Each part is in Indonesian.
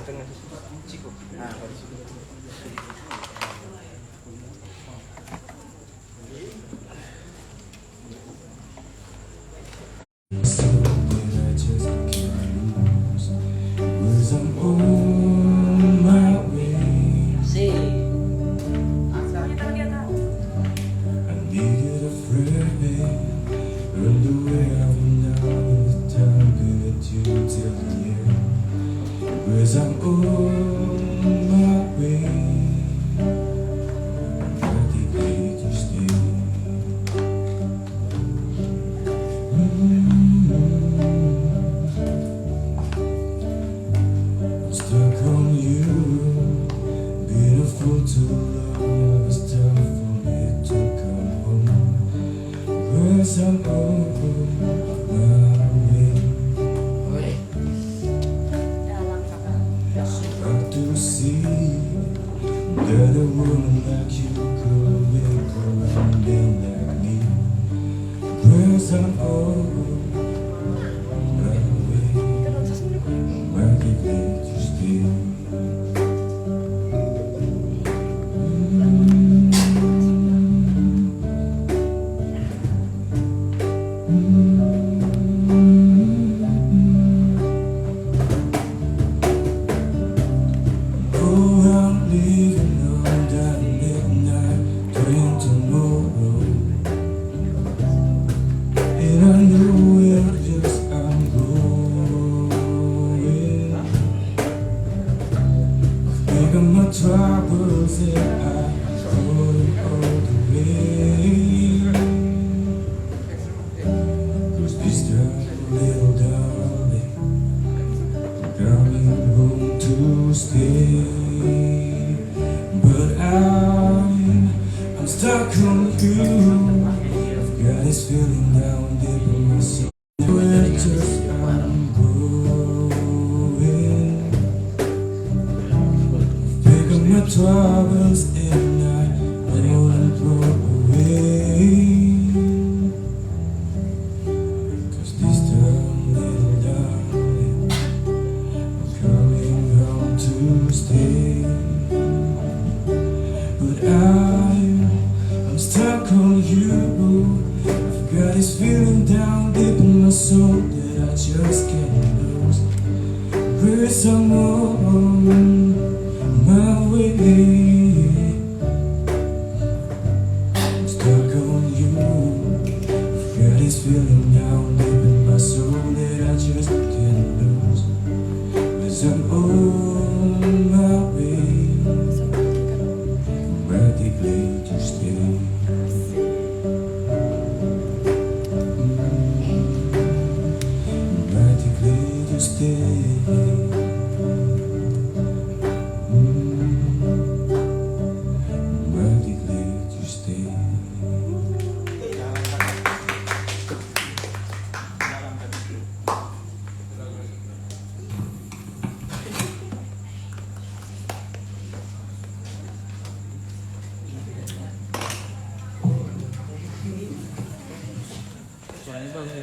tengah cukup. Nah,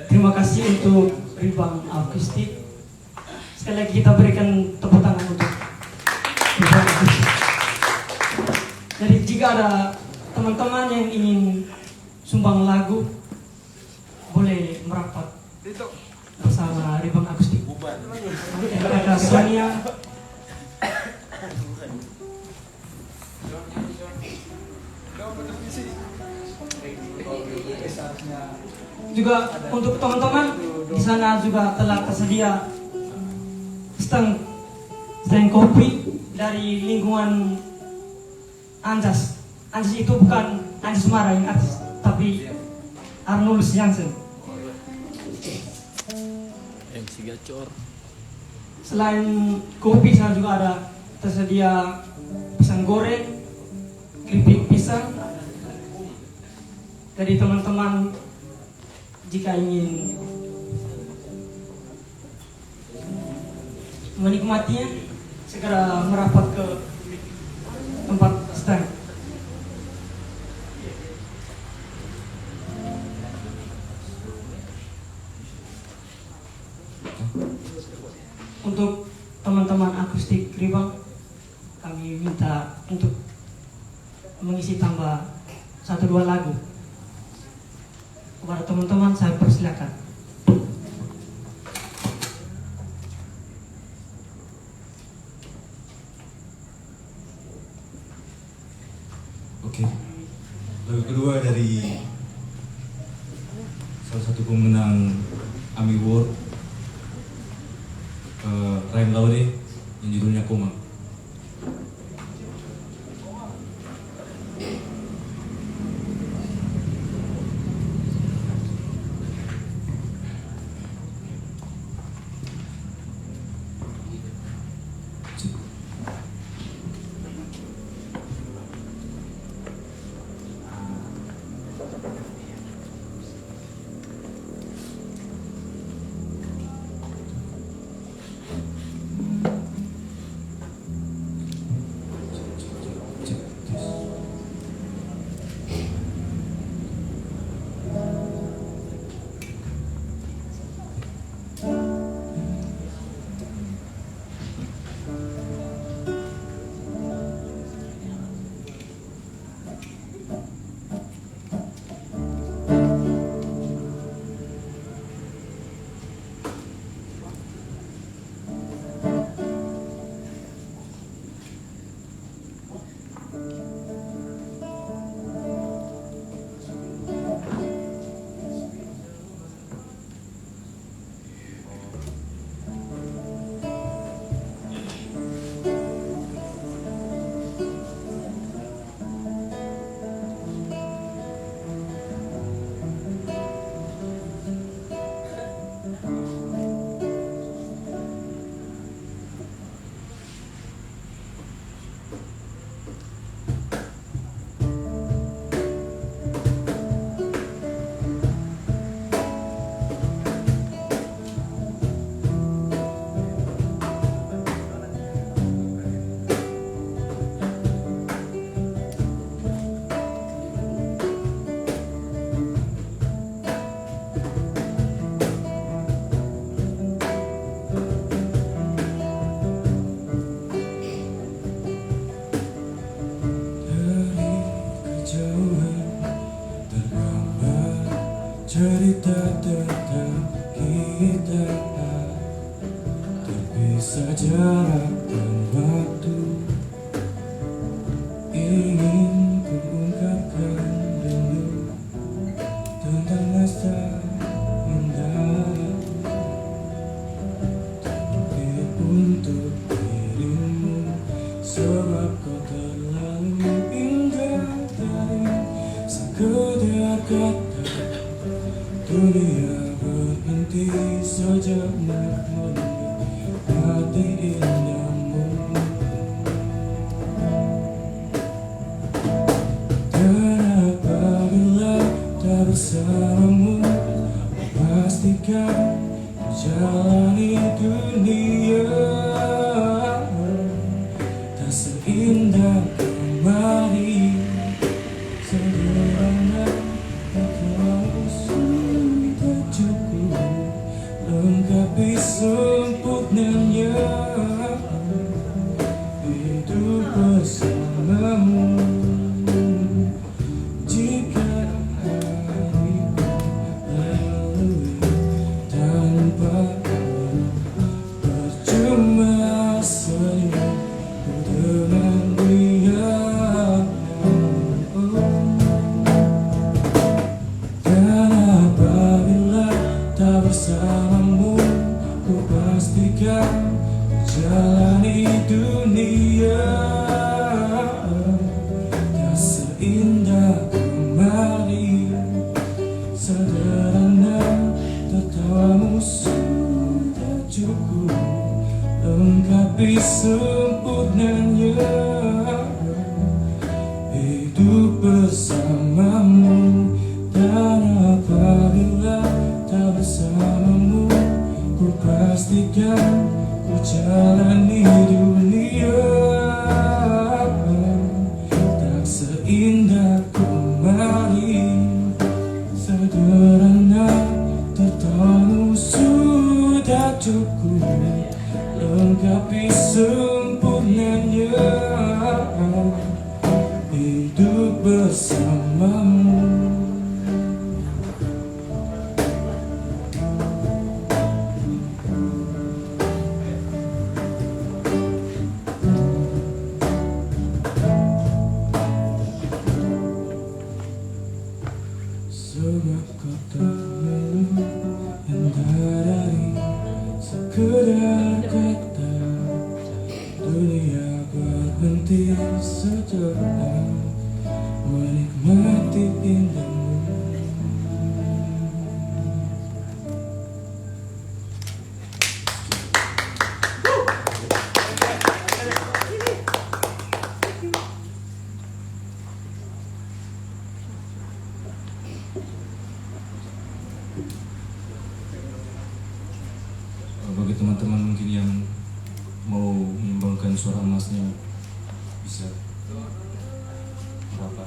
terima kasih untuk Ribang Akustik. Sekali lagi kita berikan tepuk tangan untuk Ribang Akustik. Jadi jika ada teman-teman yang ingin sumbang lagu, boleh merapat bersama Ribang Akustik. Ada Sonia, juga untuk teman-teman di sana juga telah tersedia stand kopi dari lingkungan Anjas. Anjas itu bukan Anjas Mara yang artis, tapi Arnulus Jansen. MC Gacor. Selain kopi, sana juga ada tersedia pisang goreng, keripik pisang. Jadi teman-teman jika ingin menikmatinya, segera merapat ke tempat stand. Untuk teman-teman akustik Fikri Bang, kami minta untuk mengisi tambah 1-2 lagu. Kepada teman-teman saya persilakan. Oke, lagu kedua dari salah satu pemenang AMI Award, Ryan Laude, yang judulnya Koma. Cerita tentang kita, terpisah jarak dan waktu. Ingin ku ungkapkan rindu tentang masa indah, tapi untuk dirimu, sebab kau terlalu indah dari sekedar kata. Dunia berhenti sejenak menikmati indahmu. Dan apabila tak bersamamu, pastikan menjalani dunia tak seindah kemarin. Sederhana lengkapi sempurnanya hidup bersamamu. Jika hariku lalui tanpa percuma senyumku dengan dia. Dan apabila tak bersamamu, ku pastikan jalani dunia tak seindah kemarin. Sederhana tertawamu sudah cukup lengkapi sempurnanya hidup bersamamu. Dan apabila tak bersamamu, ku pastikan ku jalani dunia tak seindah kemarin. Sederhana tertawamu sudah cukup lengkapi sempurna dengannya, hidup bersamamu. Sebuah kota lalu indah dari sekedar kata. Dunia berhenti sejenak menikmati indahmu. Bagi teman-teman mungkin yang mau menyumbangkan suara emasnya bisa merapat.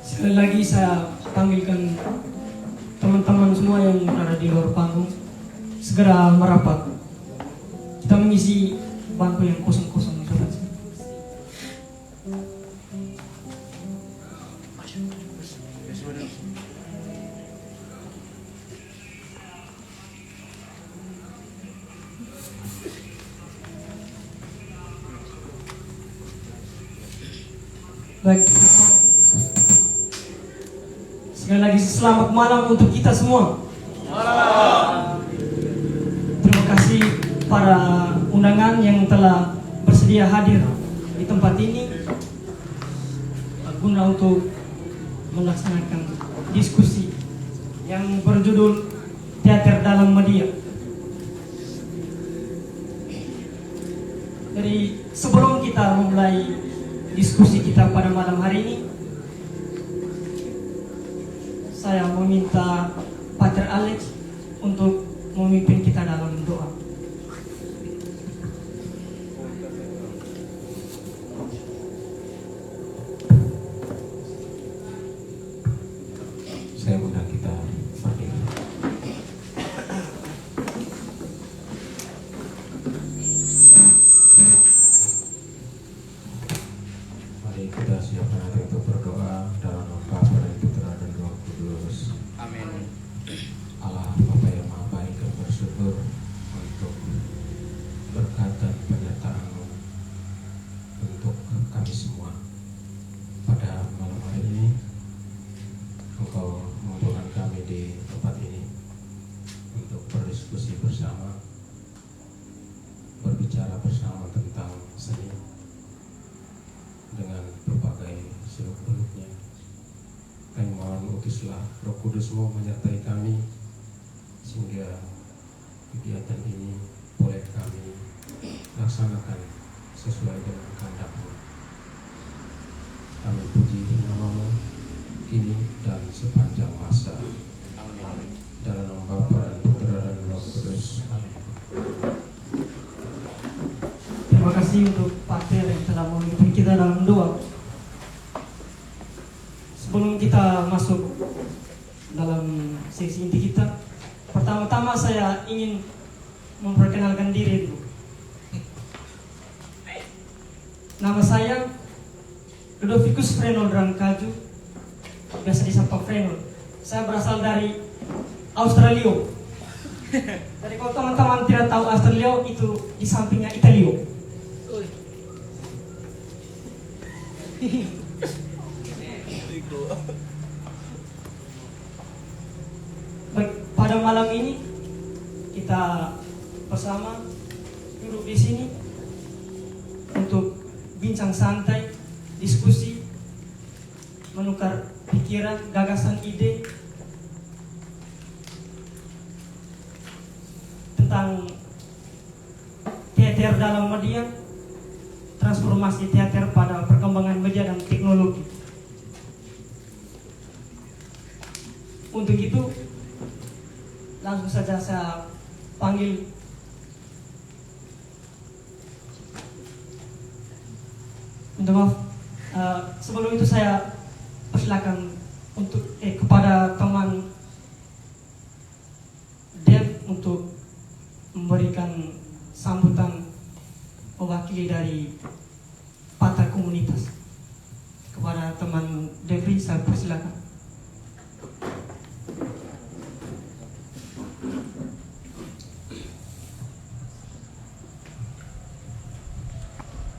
Sekali lagi saya panggilkan teman-teman semua yang ada di luar panggung segera merapat. Kita mengisi bangku yang kosong-kosong itu. Baik. Sekali lagi selamat malam untuk kita semua. Terima kasih para undangan yang telah bersedia hadir di tempat ini guna untuk melaksanakan diskusi yang berjudul Teater dalam Media. Jadi sebelum kita memulai diskusi kita pada malam hari ini, saya meminta Pater Alex untuk memimpin kita dalam doa. Saya undang kita berdiri. Mari kita siapkan hati untuk berdoa dalam nama Bapa dan Putra dan Roh Kudus. Amin. Allah Bapa yang Maha Baik dan bersyukur untuk berkat dan penyertaan-Mu untuk kami semua. Pada malam hari ini Engkau mengumpulkan kami di tempat ini untuk berdiskusi bersama, berbicara bersama tentang seni dengan berbagai seluk-beluknya. Kami mohon ukislah Roh Kudus-Mu menyertai kami sehingga kegiatan ini boleh kami laksanakan sesuai dengan kehendak-Mu. Kami puji nama-Mu kini dan sepanjang masa. Dalam nama Bapa dan Putra dan Roh Kudus. Amin. Terima kasih untuk Pater yang telah memimpin kita dalam doa. Sebelum kita masuk dalam sesi inti kita, pertama-tama saya ingin memperkenalkan diri dulu. Nama saya Ludovicus Frenol Rangkaju, biasa disapa Frenol. Saya berasal dari Australia. Jadi kalau teman-teman tidak tahu Australia, itu di sampingnya Italia. Baik, pada malam ini kita bersama duduk di sini bincang santai, diskusi, menukar pikiran, gagasan, ide tentang teater dalam media, transformasi teater pada perkembangan media dan teknologi. Untuk itu, langsung saja saya panggil minta maaf. Sebelum itu saya persilakan untuk kepada teman Dev untuk memberikan sambutan mewakili dari Patah Komunitas. Kepada teman Devri saya persilakan.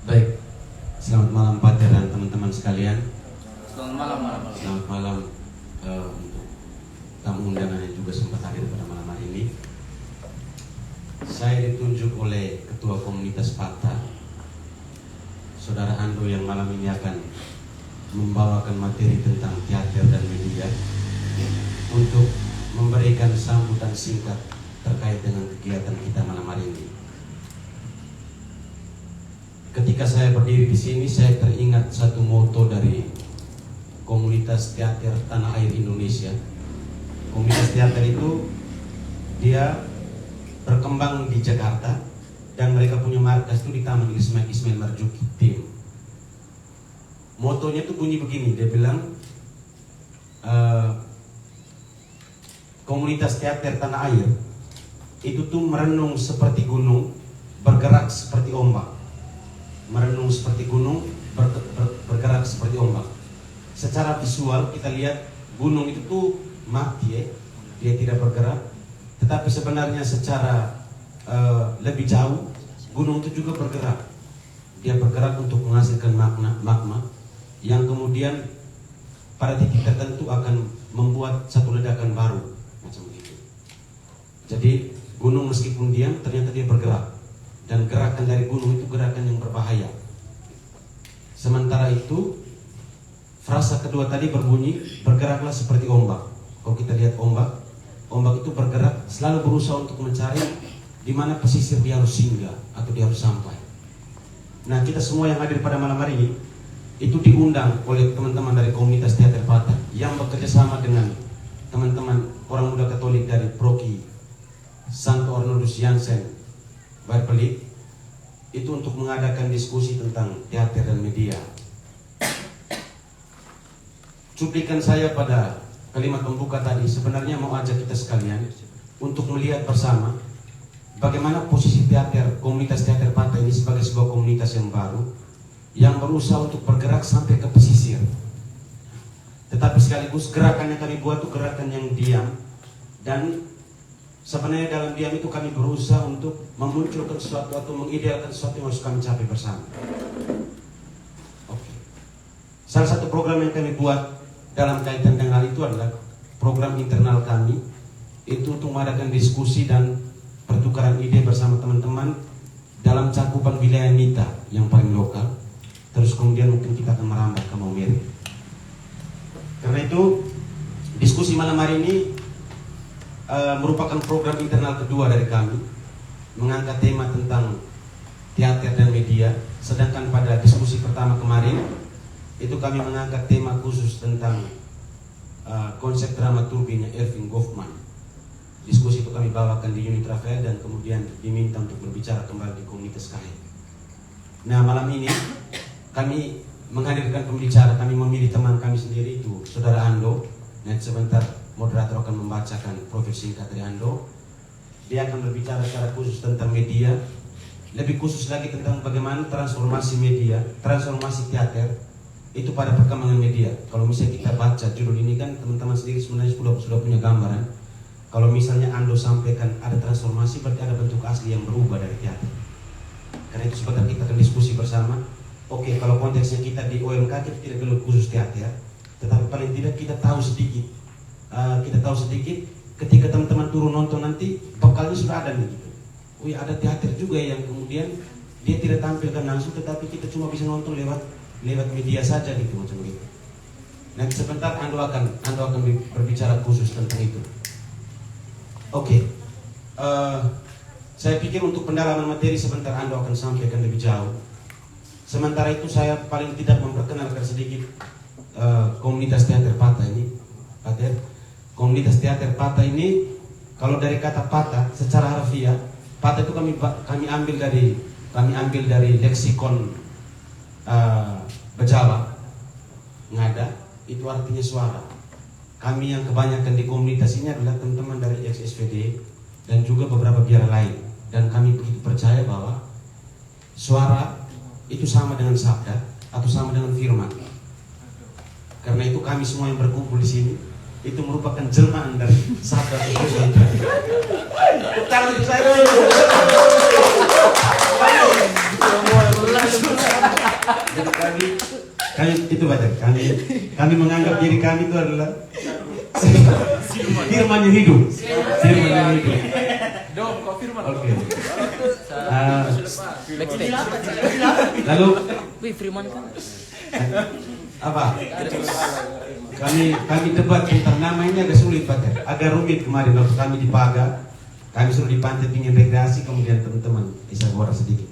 Baik, selamat malam Pater dan teman-teman sekalian. Selamat malam. Selamat malam untuk tamu undangan yang juga sempat hadir pada malam hari ini. Saya ditunjuk oleh Ketua Komunitas Patah, Saudara Ando, yang malam ini akan membawakan materi tentang teater dan media untuk memberikan sambutan singkat terkait dengan kegiatan kita malam hari ini. Ketika saya berdiri di sini, saya teringat satu moto dari Komunitas Teater Tanah Air Indonesia. Komunitas teater itu dia berkembang di Jakarta dan mereka punya markas itu di Taman Ismail Marzuki Tim. Motonya itu bunyi begini, dia bilang komunitas teater tanah air itu tuh merenung seperti gunung, bergerak seperti ombak. Merenung seperti gunung, bergerak seperti ombak. Secara visual kita lihat gunung itu tuh mati, dia tidak bergerak. Tetapi sebenarnya secara lebih jauh, gunung itu juga bergerak. Dia bergerak untuk menghasilkan magma yang kemudian pada titik tertentu akan membuat satu ledakan baru, macam begitu. Jadi gunung meskipun diam, ternyata dia bergerak. Dan gerakan dari gunung itu gerakan yang berbahaya. Sementara itu, frasa kedua tadi berbunyi, bergeraklah seperti ombak. Kalau kita lihat ombak itu bergerak, selalu berusaha untuk mencari di mana pesisir dia harus singgah atau dia harus sampai. Nah, kita semua yang hadir pada malam hari ini itu diundang oleh teman-teman dari Komunitas Teater Patah yang bekerja sama dengan teman-teman orang muda Katolik dari Proki Santo Ornodus Jansen Barpelik itu untuk mengadakan diskusi tentang teater dan media. Cuplikan saya pada kalimat pembuka tadi sebenarnya mau ajak kita sekalian untuk melihat bersama bagaimana posisi teater, komunitas teater Patah ini sebagai sebuah komunitas yang baru yang berusaha untuk bergerak sampai ke pesisir. Tetapi sekaligus gerakan yang kami buat itu gerakan yang diam, dan sebenarnya dalam diam itu kami berusaha untuk memunculkan sesuatu atau mengidealkan sesuatu yang harus kami capai bersama. Oke. Salah satu program yang kami buat dalam kaitan dengan hal itu adalah program internal kami, itu untuk mengadakan diskusi dan pertukaran ide bersama teman-teman dalam cakupan wilayah Nita yang paling lokal. Terus kemudian mungkin kita akan merambah ke Maumere. Karena itu diskusi malam hari ini merupakan program internal kedua dari kami, mengangkat tema tentang teater dan media. Sedangkan pada diskusi pertama kemarin itu kami mengangkat tema khusus tentang konsep dramaturginya Irving Goffman. Diskusi itu kami bawakan di unit Rafael dan kemudian diminta untuk berbicara kembali di komunitas kami. Nah, malam ini kami menghadirkan pembicara, kami memilih teman kami sendiri, itu Saudara Ando. Nanti sebentar moderator akan membacakan profil singkat dari Ando. Dia akan berbicara secara khusus tentang media, lebih khusus lagi tentang bagaimana transformasi media, transformasi teater itu pada perkembangan media. Kalau misalnya kita baca judul ini kan teman-teman sendiri sebenarnya sudah punya gambaran. Kalau misalnya Ando sampaikan ada transformasi, berarti ada bentuk asli yang berubah dari teater. Karena itu sebentar kita akan diskusi bersama. Oke, kalau konteksnya kita di OMK kita tidak perlu khusus teater, tetapi paling tidak kita tahu sedikit. Ketika teman-teman turun nonton nanti bekalnya sudah ada nih gitu. Oh ya, ada teater juga yang kemudian dia tidak tampilkan langsung, tetapi kita cuma bisa nonton lewat media saja gitu macam gitu. Nanti sebentar Ando akan berbicara khusus tentang itu. Oke. Saya pikir untuk pendalaman materi sebentar Ando akan sampaikan lebih jauh. Sementara itu saya paling tidak memperkenalkan sedikit komunitas teater Pata ini. Komunitas teater Pata ini, kalau dari kata Pata secara harfiah, Pata itu kami ambil dari leksikon Bejawa, ngada, itu artinya suara. Kami yang kebanyakan di komunitas ini adalah teman-teman dari XSVD dan juga beberapa biara lain. Dan kami begitu percaya bahwa suara itu sama dengan sabda atau sama dengan firman. Karena itu kami semua yang berkumpul di sini itu merupakan jelmaan dari sabda atau firman. Kalau saya jadi kami itu baca kami menganggap diri kami itu adalah firman yang hidup. Firman yang hidup. Oke. Lalu Firman kan? apa? Kami debat tentang nama ini agak sulit Pak. Agak rumit kemarin waktu kami di Paga. Kami suruh di pantai pingin rekreasi, kemudian teman-teman bisa borak sedikit.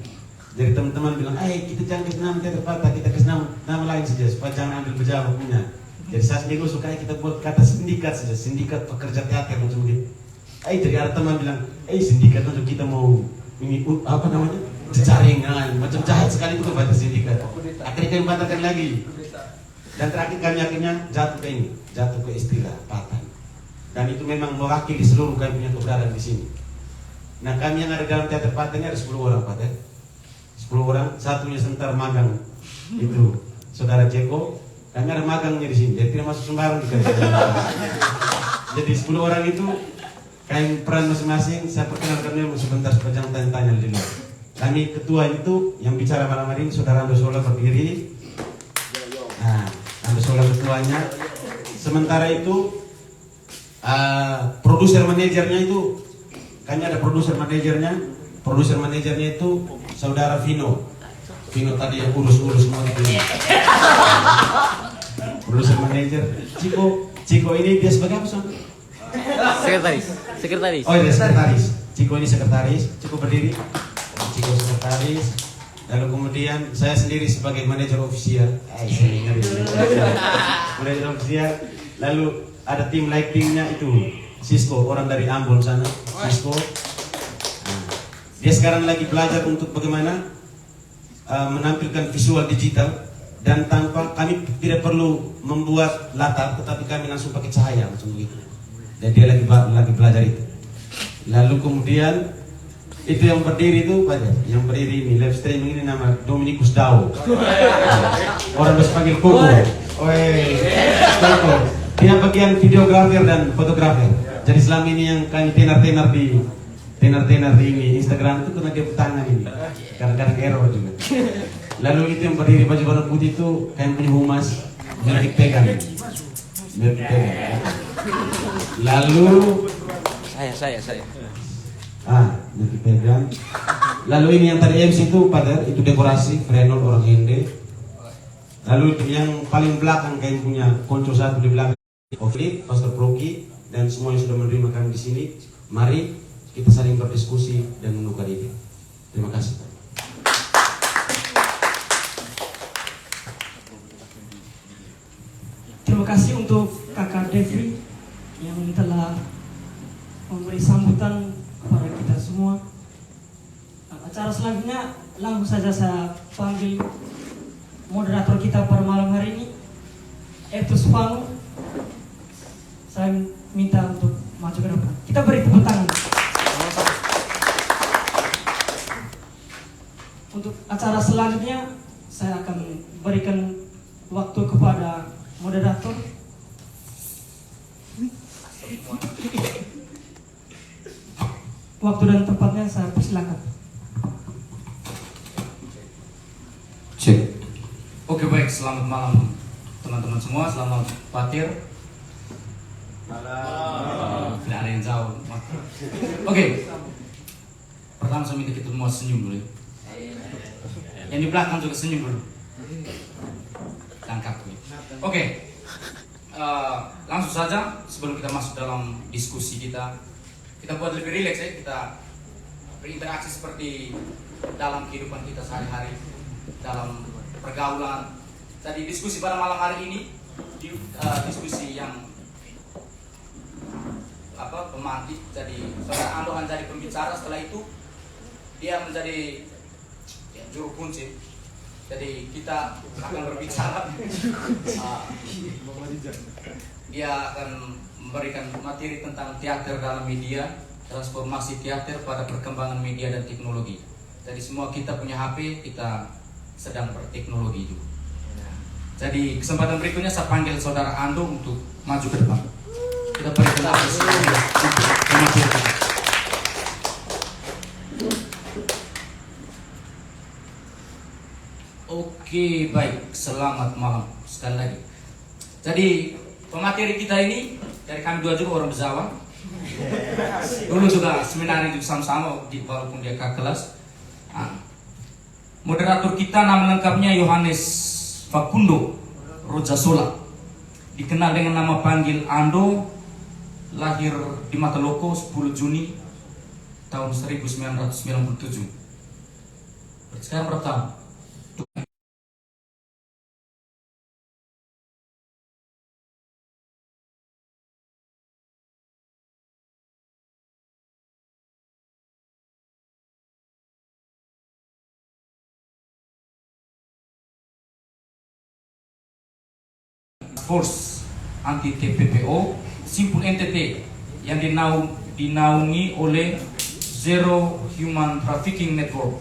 Jadi teman-teman bilang, kita jangan kasih nama teater Pata, kita kasih nama lain saja supaya jangan ambil Bejawa punya. Jadi saya sendiri suka kita buat kata sindikat saja, sindikat pekerja teater macam begitu. Jadi ada teman bilang, sindikat untuk kita mau ini apa namanya? Jaringan, macam jahat sekali itu kata sindikat. Akhirnya kami batalkan lagi. Dan terakhir kami akhirnya jatuh ke istilah Pata. Dan itu memang mewakili seluruh kami punya keberadaan di sini. Nah, kami yang ada dalam teater Pata ini ada 10 orang Pak. 10 orang, satunya sebentar magang. Itu Saudara Jeko, kami ada magangnya di sini. Jadi tidak masuk sembarang juga. Jadi 10 orang itu kami peran masing-masing. Saya perkenalkan memang sebentar supaya jangan tanya-tanya di luar. Kami ketua itu yang bicara malam hari ini Saudara Ando Sola berdiri. Nah, Ando Sola ketuanya. Sementara itu produser manajernya itu kami ada produser manajernya itu Saudara Vino tadi yang urus semua itu. Produser manajer Ciko ini dia sebagai apa Son? Sekretaris. Oh iya sekretaris. Ciko ini sekretaris. Ciko berdiri. Ciko sekretaris. Lalu kemudian saya sendiri sebagai manajer ofisial. Manajer ofisial. Lalu ada tim lightingnya itu Sisko, orang dari Ambon sana. Sisko. Dia sekarang lagi belajar untuk bagaimana menampilkan visual digital dan tanpa kami tidak perlu membuat latar, tetapi kami langsung pakai cahaya macam begitu. Dan dia lagi belajar itu. Lalu kemudian itu yang berdiri itu yang berdiri ini live streaming ini nama Dominikus Dao. Orang bisa panggil Koko. Koko. Dia bagian videografer dan fotografer. Jadi selama ini yang kami tenar di ini Instagram itu kena dia tangan ini. Kadang-kadang error juga. Lalu itu yang berdiri baju warna putih itu kayak punya humas, milik pegang. Lalu Saya. milik pegang. Lalu ini yang tadi MC itu Pader, itu dekorasi Frenol orang Ende. Lalu itu yang paling belakang kayak punya konco satu di belakang. Oke, Pastor Proki dan semua yang sudah menerima kami di sini, mari kita saling berdiskusi dan menukar ide. Terima kasih. Terima kasih untuk Kakak Devri yang telah memberi sambutan kepada kita semua. Acara selanjutnya langsung saja saya panggil moderator kita pada malam hari ini, Etus Panu. Saya minta untuk maju ke depan. Kita beri tepuk tangan. Untuk acara selanjutnya saya akan berikan waktu kepada moderator. Waktu dan tempatnya saya persilakan. Cek. Oke baik, selamat malam teman-teman semua, selamat Patir. Tidak ada yang jauh. Oke. Pertama saya minta kita semua senyum dulu ya. Yang di belakang juga senyum dulu. Tangkap. Oke. Langsung saja sebelum kita masuk dalam diskusi kita buat lebih rileks ya, kita berinteraksi seperti dalam kehidupan kita sehari-hari, dalam pergaulan. Jadi diskusi pada malam hari ini diskusi yang pemantik. Jadi saudara Ando akan jadi pembicara, setelah itu dia menjadi juru kunci. Jadi kita akan berbicara. Dia akan memberikan materi tentang teater dalam media, transformasi teater pada perkembangan media dan teknologi. Jadi semua kita punya HP, kita sedang berteknologi juga. Jadi kesempatan berikutnya saya panggil saudara Ando untuk maju ke depan. Kita berikan apresiasi untuk materi. Oke, baik. Selamat malam sekali lagi. Jadi pemateri kita ini dari kami dua juga orang Bezawa. Dulu juga seminari juga sama-sama walaupun dia kakak kelas. Moderator kita nama lengkapnya Yohanes Facundo Rojasola. Dikenal dengan nama panggil Ando. Lahir di Mataloko 10 Juni tahun 1997. Sekarang berapa tahun? Force anti TPPO, Simple NTT yang dinaungi oleh Zero Human Trafficking Network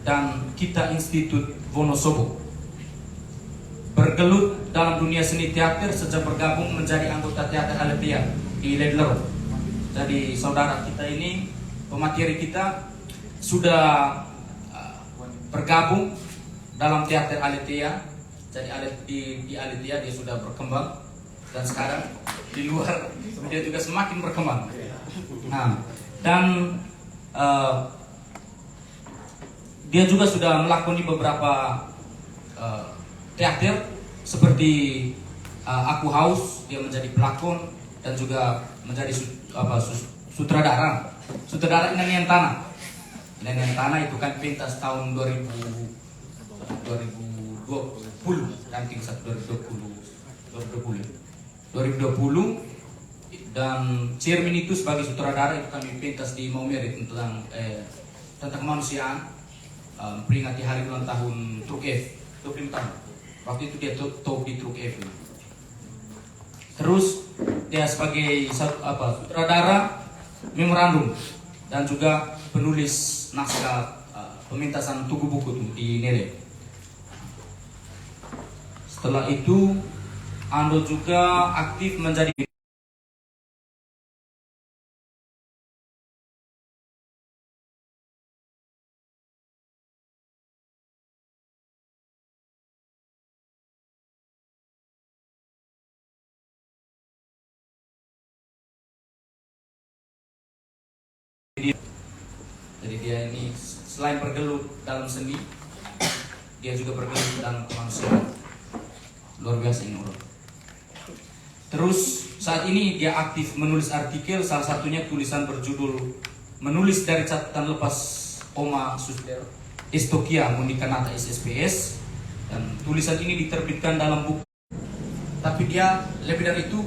dan Kita Institut Wonosobo. Bergelut dalam dunia seni teater sejak bergabung menjadi anggota teater Aletheia di Ledler. Jadi saudara kita ini, pemateri kita sudah bergabung dalam teater Aletheia. Jadi di Aletheia dia sudah berkembang dan sekarang di luar dia juga semakin berkembang. Nah, dan dia juga sudah melakoni beberapa teater seperti Aku Haus, dia menjadi pelakon dan juga menjadi sutradara Nyanyian Tanah. Nyanyian Tanah itu kan pentas tahun 2020 ranking 2020 dan Chairman itu sebagai sutradara itu kami pentas di Maumere tentang kemanusiaan, peringati hari ulang tahun Truk F 25 tahun. Waktu itu dia top di Truk F. Terus dia sebagai sutradara memorandum dan juga penulis naskah pementasan Tugu Buku di Nele. Setelah itu Ando juga aktif menjadi jadi dia ini selain bergelut dalam seni, dia juga bergelut dalam kemanusiaan. Luar biasa ini orang. Terus saat ini dia aktif menulis artikel, salah satunya tulisan berjudul Menulis dari Catatan Lepas Oma Suster Estokia Munikanata SSPS, dan tulisan ini diterbitkan dalam buku. Tapi dia lebih dari itu,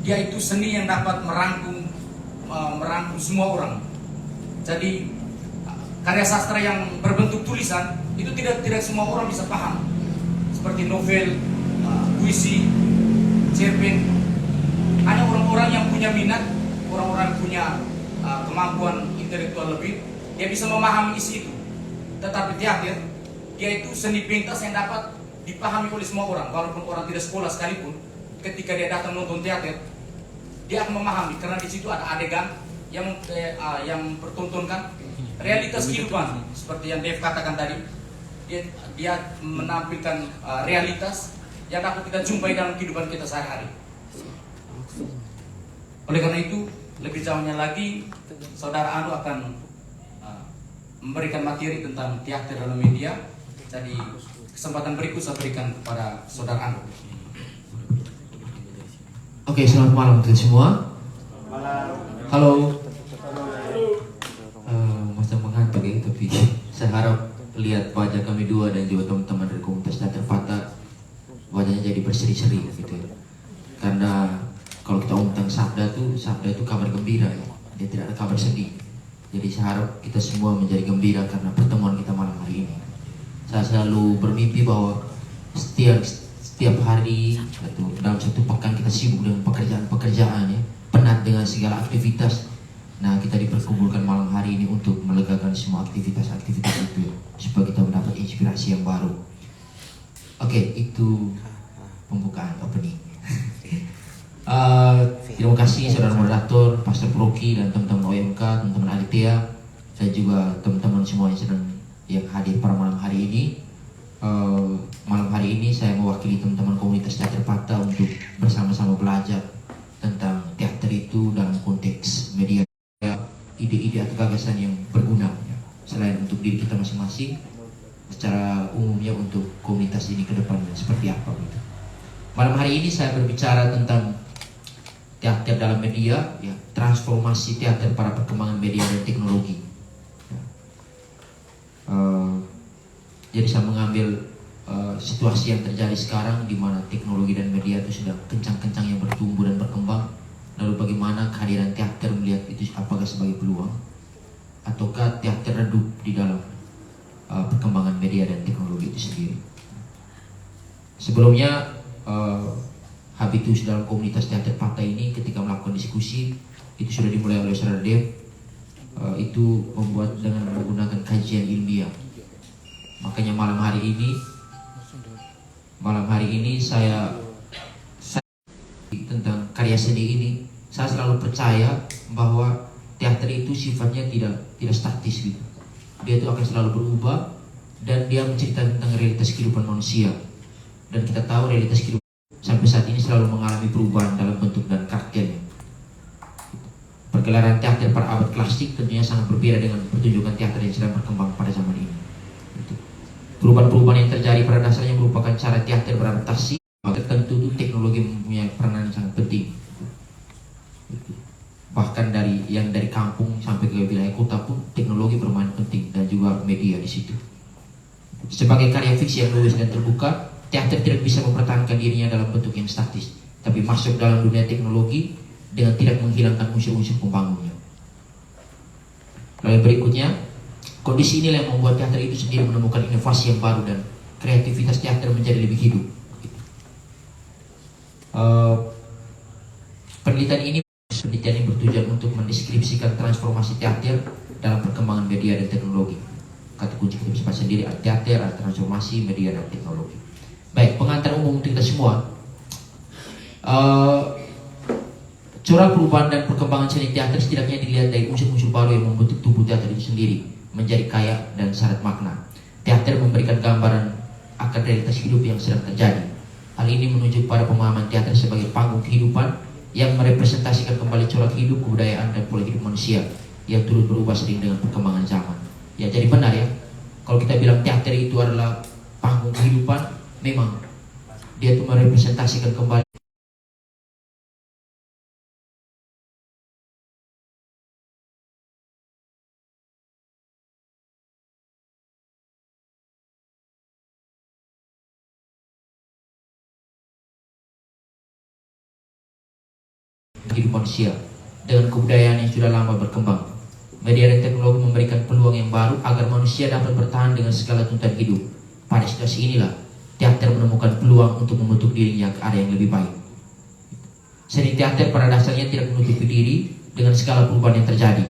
dia itu seni yang dapat merangkum semua orang. Jadi karya sastra yang berbentuk tulisan itu tidak semua orang bisa paham. Seperti novel, puisi, cerpen, hanya orang-orang yang punya minat, orang-orang punya kemampuan intelektual lebih, dia bisa memahami isi itu. Tetapi teater, dia itu seni pentas yang dapat dipahami oleh semua orang, walaupun orang tidak sekolah sekalipun. Ketika dia datang nonton teater, dia akan memahami karena di situ ada adegan yang pertontonkan realitas kehidupan, seperti yang Dev katakan tadi. Dia menampilkan realitas yang dapat kita jumpai dalam kehidupan kita sehari-hari. Oleh karena itu, lebih jauhnya lagi, saudara Ando akan memberikan materi tentang teater dalam media. Jadi kesempatan berikut saya berikan kepada saudara Anu. Oke, selamat malam untuk semua. Halo. Macam mengantuk ya, tapi saya harap lihat wajah kami dua dan juga teman-teman dari komunitas teater Fata wajahnya jadi berseri-seri gitu ya. Karena kalau kita ngomong tentang sabda itu kabar gembira ya. Dia tidak ada kabar sedih. Jadi saya harap kita semua menjadi gembira karena pertemuan kita malam hari ini. Saya selalu bermimpi bahwa setiap hari atau dalam satu pekan kita sibuk dengan pekerjaan ya, penat dengan segala aktivitas. Nah, kita diperkumpulkan malam hari ini untuk melegakan semua aktivitas itu ya, supaya kita mendapat inspirasi yang baru. Oke, itu pembukaan opening. Terima kasih saudara moderator, Pastor Proki dan teman-teman OMK, teman-teman Alitea, dan juga teman-teman semua yang hadir pada malam hari ini. Malam hari ini saya mewakili teman-teman komunitas teater Fata untuk bersama-sama belajar tentang teater itu dalam konteks media, ide-ide atau gagasan yang berguna ya, selain untuk diri kita masing-masing, secara umumnya untuk komunitas ini ke depannya seperti apa gitu. Malam hari ini saya berbicara tentang teater dalam media, ya, transformasi teater pada perkembangan media dan teknologi. Ya. Jadi saya mengambil situasi yang terjadi sekarang di mana teknologi dan media itu sedang kencang-kencangnya bertumbuh dan berkembang. Lalu bagaimana kehadiran teater melihat itu apakah sebagai peluang ataukah teater redup di dalam perkembangan media dan teknologi itu sendiri. Sebelumnya habitus dalam komunitas teater Fata ini ketika melakukan diskusi itu sudah dimulai oleh saudara Dev, itu membuat dengan menggunakan kajian ilmiah. Makanya malam hari ini saya tentang karya seni ini, saya selalu percaya bahwa teater itu sifatnya tidak statis gitu. Dia itu akan selalu berubah dan dia menceritakan tentang realitas kehidupan manusia. Dan kita tahu realitas kehidupan sampai saat ini selalu mengalami perubahan dalam bentuk dan karakternya. Pergelaran teater pada abad klasik tentunya sangat berbeda dengan pertunjukan teater yang sedang berkembang pada zaman ini. Perubahan-perubahan yang terjadi pada dasarnya merupakan cara teater beradaptasi. Maka tentu itu teknologi mempunyai peranan yang sangat penting. Bahkan dari kampung sampai ke wilayah kota pun teknologi bermain penting dan juga media di situ. Sebagai karya fiksi yang luas dan terbuka, teater tidak bisa mempertahankan dirinya dalam bentuk yang statis, tapi masuk dalam dunia teknologi dengan tidak menghilangkan unsur-unsur pembangunnya. Lalu berikutnya, kondisi inilah yang membuat teater itu sendiri menemukan inovasi yang baru dan kreativitas teater menjadi lebih hidup. Penelitian ini bertujuan untuk mendeskripsikan transformasi teater dalam perkembangan media dan teknologi. Kata kunci kita bisa baca sendiri, teater, transformasi, media dan teknologi. Baik, pengantar umum untuk kita semua. Corak perubahan dan perkembangan seni teater setidaknya dilihat dari unsur-unsur baru yang membentuk tubuh teater itu sendiri menjadi kaya dan syarat makna. Teater memberikan gambaran akan realitas hidup yang sedang terjadi. Hal ini menunjuk pada pemahaman teater sebagai panggung kehidupan yang merepresentasikan kembali corak hidup, kebudayaan, dan pola hidup manusia yang turut berubah seiring dengan perkembangan zaman. Ya, jadi benar ya, kalau kita bilang teater itu adalah panggung kehidupan, memang dia itu merepresentasikan kembali hidup manusia dengan kebudayaan yang sudah lama berkembang. Media dan teknologi memberikan peluang yang baru agar manusia dapat bertahan dengan segala tuntutan hidup. Pada situasi inilah teater menemukan peluang untuk membentuk dirinya ke arah yang lebih baik. Seni teater pada dasarnya tidak menutupi diri dengan segala perubahan yang terjadi.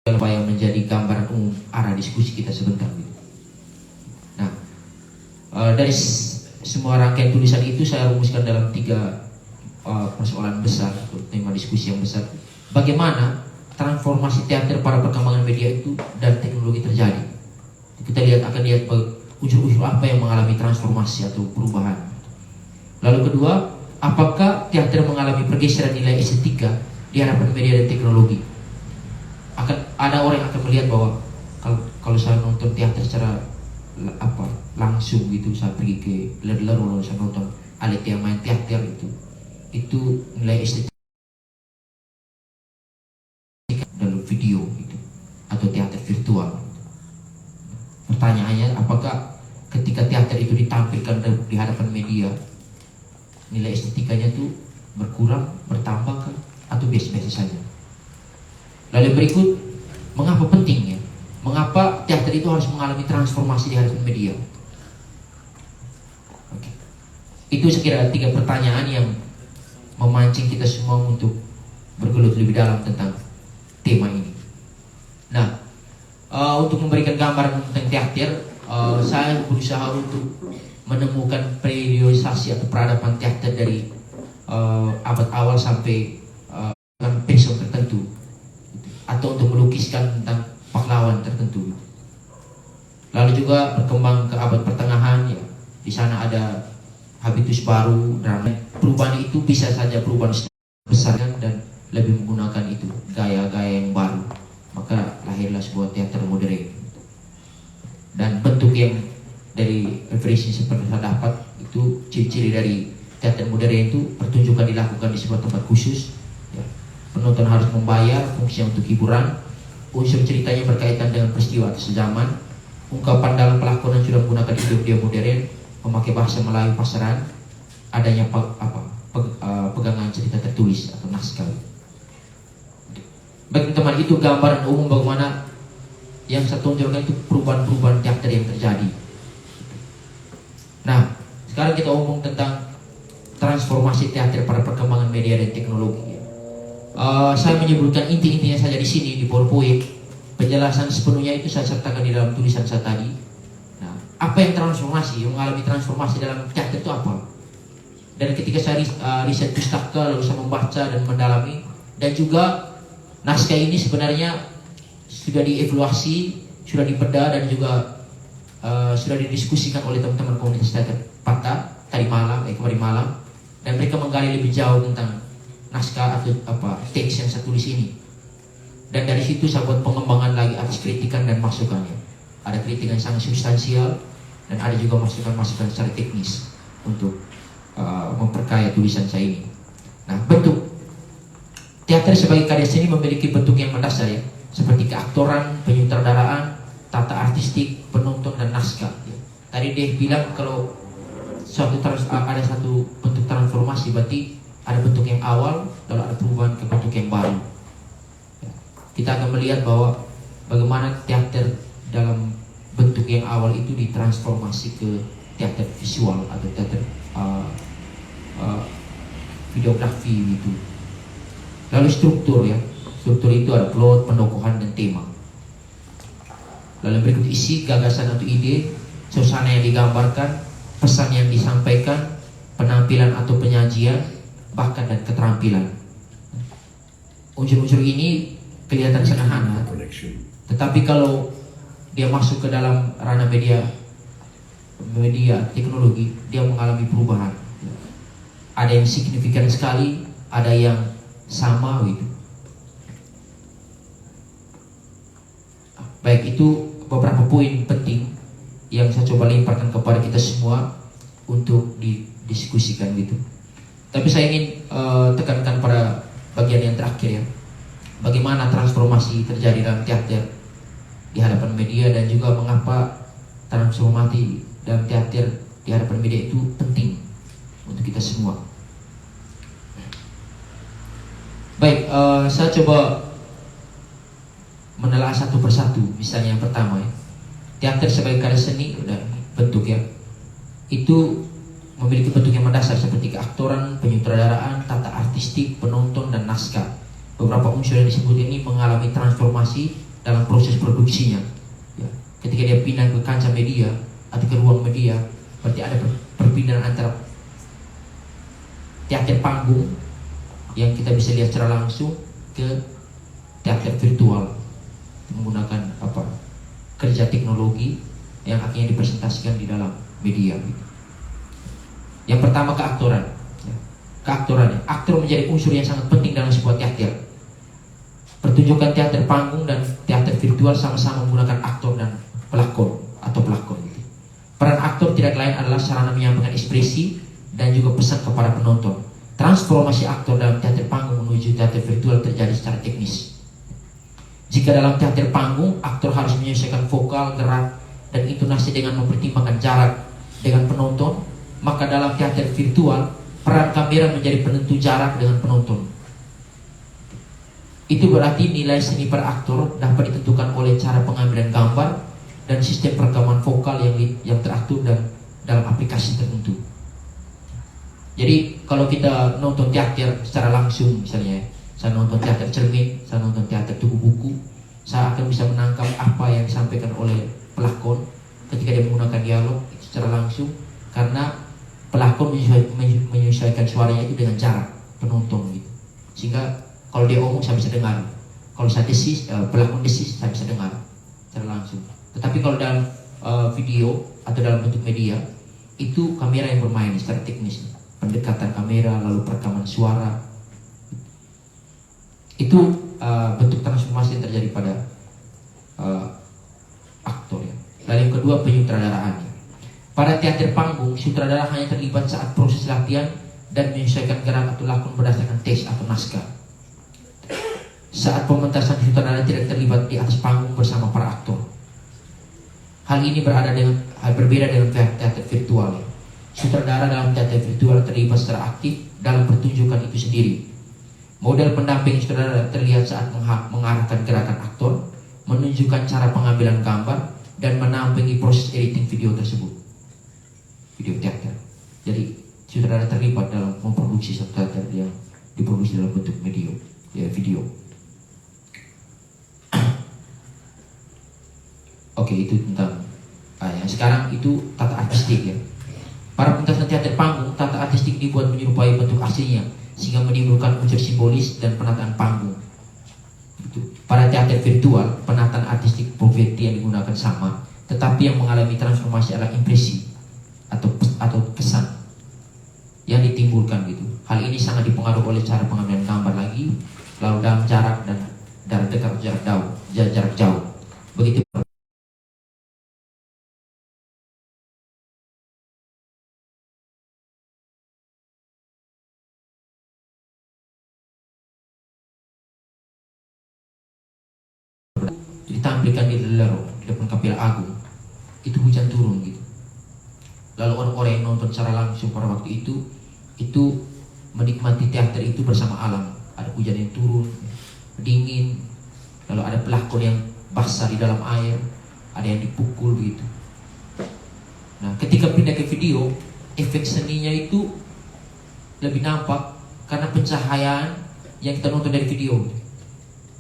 Supaya menjadi gambaran umum arah diskusi kita sebentar. Nah, dari semua rangkaian tulisan itu saya rumuskan dalam 3 persoalan besar atau tema diskusi yang besar. Bagaimana transformasi teater pada perkembangan media itu dan teknologi terjadi. Kita akan lihat unsur-unsur apa yang mengalami transformasi atau perubahan. Lalu kedua, apakah teater mengalami pergeseran nilai estetika di hadapan media dan teknologi? Akan ada orang yang akan melihat bahwa kalau saya nonton teater secara langsung gitu, saya pergi ke ler-ler lalu saya nonton alat yang main teater itu nilai estetika dalam video gitu, atau teater virtual. Pertanyaannya, apakah ketika teater itu ditampilkan di hadapan media, nilai estetikanya itu berkurang, bertambah kan, atau biasa-biasa saja? Lalu berikut, mengapa pentingnya? Mengapa teater itu harus mengalami transformasi di hadapan media? Oke. Itu sekira 3 pertanyaan yang memancing kita semua untuk bergelut lebih dalam tentang tema ini. Nah, untuk memberikan gambaran tentang teater, saya berusaha untuk menemukan periodisasi atau peradaban teater dari abad awal sampai periode tertentu, atau untuk melukiskan tentang pahlawan tertentu. Lalu juga berkembang ke abad pertengahan, ya. Di sana ada habitus baru, drama. Perubahan itu bisa saja perubahan besar dan lebih menggunakan itu gaya-gaya yang baru. Maka lahirlah sebuah teater modern. Dan bentuk yang dari referensi seperti saya dapat itu, ciri-ciri dari teater modern itu pertunjukan dilakukan di sebuah tempat khusus, ya. Penonton harus membayar, fungsinya untuk hiburan. Unsur ceritanya berkaitan dengan peristiwa atau sejaman. Ungkapan dalam pelakonan sudah menggunakan idiom modern, memakai bahasa Melayu pasaran, adanya pegangan cerita tertulis atau naskah. Bagi teman itu gambaran umum bagaimana yang saya tunjukkan itu perubahan-perubahan teater yang terjadi. Nah, sekarang kita omong tentang transformasi teater pada perkembangan media dan teknologi. Saya menyebutkan inti-intinya saja di sini di PowerPoint. Penjelasan sepenuhnya itu saya sertakan di dalam tulisan saya tadi. Nah, apa yang transformasi, yang mengalami transformasi dalam teater itu apa? Dan ketika saya riset pustaka, lalu saya membaca dan mendalami, dan juga naskah ini sebenarnya sudah dievaluasi, sudah dipeda, dan juga sudah didiskusikan oleh teman-teman komunitas teater Pata kemarin malam, dan mereka menggali lebih jauh tentang naskah atau teks yang saya tulis ini. Dan dari situ saya buat pengembangan lagi atas kritikan dan masukannya. Ada kritikan yang sangat substansial dan ada juga masukan-masukan secara teknis untuk memperkaya tulisan saya ini. Nah, bentuk teater sebagai karya seni memiliki bentuk yang mendasar, ya, seperti keaktoran, penyutradaraan, tata artistik, penonton, dan naskah. Ya. Tadi dia bilang kalau ada satu bentuk transformasi, berarti ada bentuk yang awal, lalu ada perubahan ke bentuk yang baru. Ya. Kita akan melihat bahwa bagaimana teater dalam bentuk yang awal itu ditransformasi ke teater visual atau teater videografi gitu. Lalu struktur, ya. Struktur itu ada plot, penokohan, dan tema. Lalu berikut isi, gagasan atau ide, suasana yang digambarkan, pesan yang disampaikan, penampilan atau penyajian, bahkan dan keterampilan. Unsur-unsur ini kelihatan sederhana, tetapi kalau dia masuk ke dalam ranah media teknologi, dia mengalami perubahan. Ada yang signifikan sekali, ada yang sama gitu. Baik, itu beberapa poin penting yang saya coba lemparkan kepada kita semua untuk didiskusikan gitu. Tapi saya ingin tekankan pada bagian yang terakhir, ya. Bagaimana transformasi terjadi dalam teater di hadapan media, dan juga mengapa transformasi dalam teater di hadapan media itu penting untuk kita semua. Baik, saya coba menelaah satu persatu. Misalnya yang pertama, ya, teater sebagai karya seni, udah bentuk, ya, itu memiliki bentuk yang mendasar seperti keaktoran, penyutradaraan, tata artistik, penonton, dan naskah. Beberapa unsur yang disebut ini mengalami transformasi dalam proses produksinya. Ya, ketika dia pindah ke kancah media atau ke ruang media, berarti ada perpindahan antara teater panggung yang kita bisa lihat secara langsung ke teater virtual menggunakan kerja teknologi yang akhirnya dipresentasikan di dalam media. Yang pertama keaktoran. Keaktoran. Aktor menjadi unsur yang sangat penting dalam sebuah teater. Pertunjukan teater panggung dan teater virtual sama-sama menggunakan aktor dan pelakon atau pelakon. Peran aktor tidak lain adalah sarana menyampaikan ekspresi dan juga pesan kepada penonton. Transformasi aktor dalam teater panggung menuju teater virtual terjadi secara teknis. Jika dalam teater panggung, aktor harus menyesuaikan vokal, gerak, dan intonasi dengan mempertimbangkan jarak dengan penonton, maka dalam teater virtual, peran kamera menjadi penentu jarak dengan penonton. Itu berarti nilai seni per aktor dapat ditentukan oleh cara pengambilan gambar dan sistem perekaman vokal yang teratur dan dalam aplikasi tertentu. Jadi kalau kita nonton teater secara langsung, misalnya saya nonton teater cermin, saya nonton teater tuku buku, saya akan bisa menangkap apa yang disampaikan oleh pelakon ketika dia menggunakan dialog secara langsung, karena pelakon menyesuaikan suaranya itu dengan jarak penonton gitu. Sehingga kalau dia ngomong saya bisa dengar, kalau saya desis, pelakon desis saya bisa dengar secara langsung. Tetapi kalau dalam video atau dalam bentuk media, itu kamera yang bermain secara teknis, pendekatan kamera, lalu perekaman suara. Itu bentuk transformasi yang terjadi pada aktor ya. Lalu yang kedua, penyutradaraan. Pada teater panggung, sutradara hanya terlibat saat proses latihan dan menyesuaikan gerak atau lakon berdasarkan teks atau naskah. Saat pementasan, sutradara tidak terlibat di atas panggung bersama para aktor. Hal ini berbeda dengan teater virtual. Sutradara dalam teater virtual terlibat secara aktif dalam pertunjukan itu sendiri. Model pendamping sutradara terlihat saat mengarahkan gerakan aktor, menunjukkan cara pengambilan gambar, dan menampingi proses editing video tersebut. Video teater. Jadi sutradara terlibat dalam memproduksi satu teater yang diproduksi dalam bentuk video. Oke, itu tentang yang sekarang itu tata artistik ya. Para pementasan teater panggung, tata artistik dibuat menyerupai bentuk aslinya sehingga menimbulkan unsur simbolis dan penataan panggung. Pada teater virtual, penataan artistik Poverty yang digunakan sama, tetapi yang mengalami transformasi adalah impresi atau kesan yang ditimbulkan gitu. Hal ini sangat dipengaruhi oleh cara pengambilan gambar lagi, lalu dalam jarak dan jarak dekat, jarak jauh. Begitu ditampilkan di Lelero, di depan Kapil Agung, itu hujan turun gitu. Lalu orang-orang yang nonton secara langsung pada waktu itu menikmati teater itu bersama alam. Ada hujan yang turun, dingin, lalu ada pelakon yang basah di dalam air, ada yang dipukul begitu. Nah, ketika pindah ke video, efek seninya itu lebih nampak karena pencahayaan yang kita nonton dari video.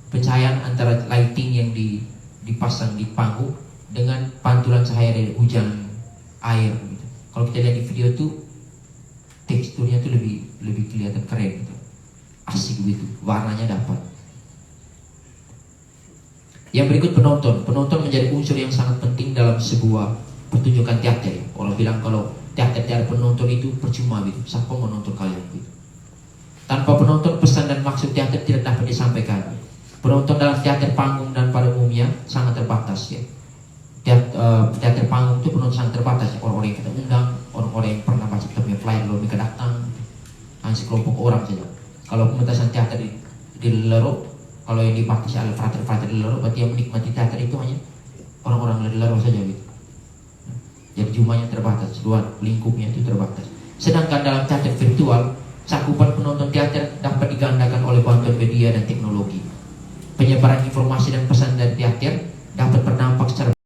Pencahayaan antara lighting yang dipasang di panggung dengan pantulan cahaya dari hujan air gitu. Kalau kita lihat di video tuh teksturnya tuh lebih kelihatan keren gitu. Asik gitu, warnanya dapat. Yang berikut penonton menjadi unsur yang sangat penting dalam sebuah pertunjukan teater. Orang bilang kalau teater tiada penonton itu percuma gitu. Siapa mau nonton kalian gitu. Tanpa penonton, pesan dan maksud teater tidak dapat disampaikan. Penonton dalam teater panggung dan pada umumnya sangat terbatas ya. Teater panggung itu penonton sangat terbatas ya. Orang-orang yang kita undang, orang-orang yang pernah baca kita punya flyer lalu mereka datang, hanya sekelompok orang saja. Kalau pementasan teater di Lelero, kalau yang dibatasi oleh frater-frater di Lelero, berarti yang menikmati teater itu hanya orang-orang dari Lelero saja gitu. Jadi jumlahnya terbatas, luar lingkupnya itu terbatas. Sedangkan dalam teater virtual, cakupan penonton teater dapat digandakan oleh bantuan media dan teknologi. Penyebaran informasi dan pesan dari teater